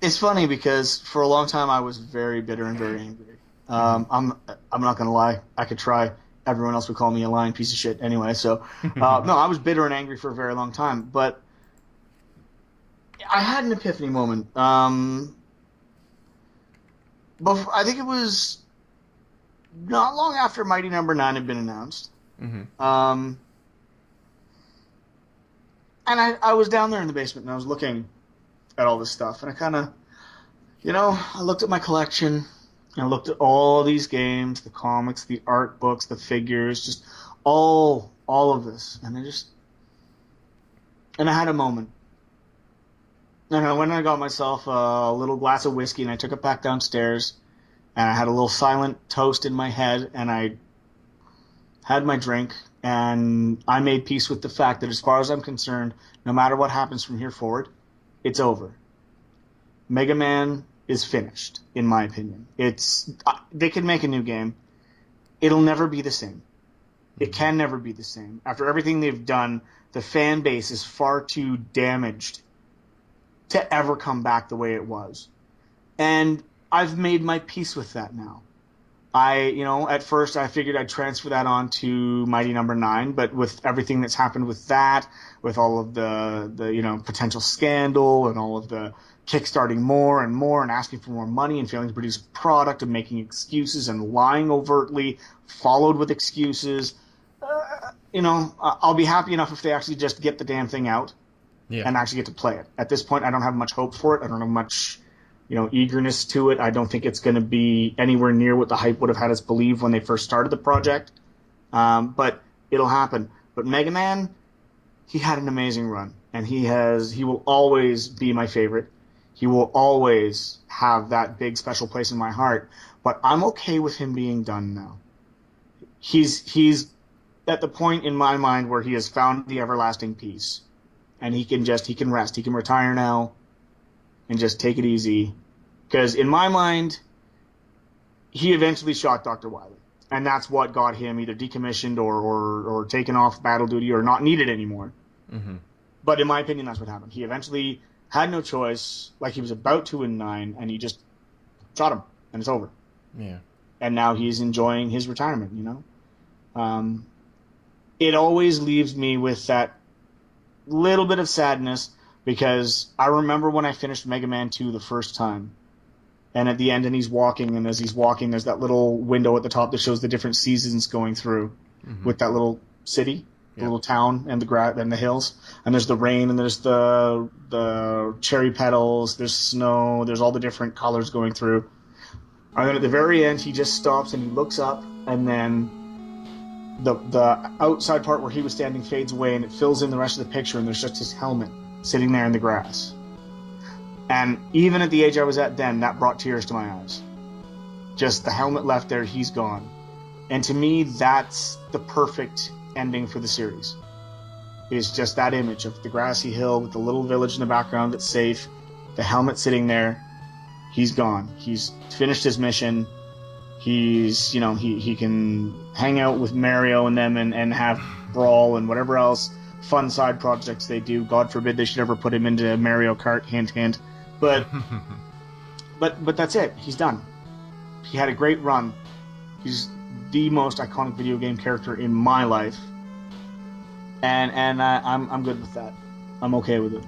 It's funny because for a long time I was very bitter and very angry. I'm not gonna lie. I could try. Everyone else would call me a lying piece of shit anyway. So, Mm-hmm. no, I was bitter and angry for a very long time. But I had an epiphany moment. Before, I think it was not long after Mighty Number Nine had been announced. Mm-hmm. Um, and I was down there in the basement and I was looking at all this stuff, and I kind of, I looked at my collection. I looked at all these games, the comics, the art books, the figures, just all of this, and I had a moment. And I went and I got myself a little glass of whiskey, and I took it back downstairs, and I had a little silent toast in my head, and I had my drink, and I made peace with the fact that as far as I'm concerned, no matter what happens from here forward, it's over. Mega Man is finished, in my opinion. They can make a new game. It'll never be the same. It Mm-hmm. can never be the same. After everything they've done, the fan base is far too damaged to ever come back the way it was. And I've made my peace with that now. At first I figured I'd transfer that on to Mighty Number Nine, but with everything that's happened with that, with all of the potential scandal and all of the kickstarting more and more and asking for more money and failing to produce a product and making excuses and lying overtly, followed with excuses, I'll be happy enough if they actually just get the damn thing out Yeah. and actually get to play it. At this point, I don't have much hope for it. I don't have much, eagerness to it. I don't think it's going to be anywhere near what the hype would have had us believe when they first started the project. But it'll happen. But Mega Man, he had an amazing run, and he will always be my favorite. He will always have that big special place in my heart. But I'm okay with him being done now. He's at the point in my mind where he has found the everlasting peace, and he can rest. He can retire now and just take it easy. Because in my mind, he eventually shot Dr. Wily, and that's what got him either decommissioned or taken off battle duty or not needed anymore. Mm-hmm. But in my opinion, that's what happened. He eventually had no choice, like he was about to in nine, and he just shot him, and it's over. Yeah. And now he's enjoying his retirement. Um, it always leaves me with that little bit of sadness because I remember when I finished Mega Man 2 the first time. And at the end, and he's walking, and as he's walking, there's that little window at the top that shows the different seasons going through Mm-hmm. with that little city, the Yep. little town, and the hills. And there's the rain, and there's the cherry petals, there's snow, there's all the different colors going through. And then at the very end, he just stops and he looks up, and then the outside part where he was standing fades away, and it fills in the rest of the picture, and there's just his helmet sitting there in the grass. And even at the age I was at then, that brought tears to my eyes. Just the helmet left there, he's gone. And to me, that's the perfect ending for the series. Is just that image of the grassy hill with the little village in the background that's safe, the helmet sitting there, he's gone. He's finished his mission. He can hang out with Mario and them and have Brawl and whatever else fun side projects they do. God forbid they should ever put him into Mario Kart, hint hint. But but that's it. He's done. He had a great run. He's the most iconic video game character in my life, and I'm good with that. I'm okay with it.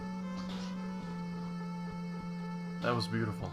That was beautiful.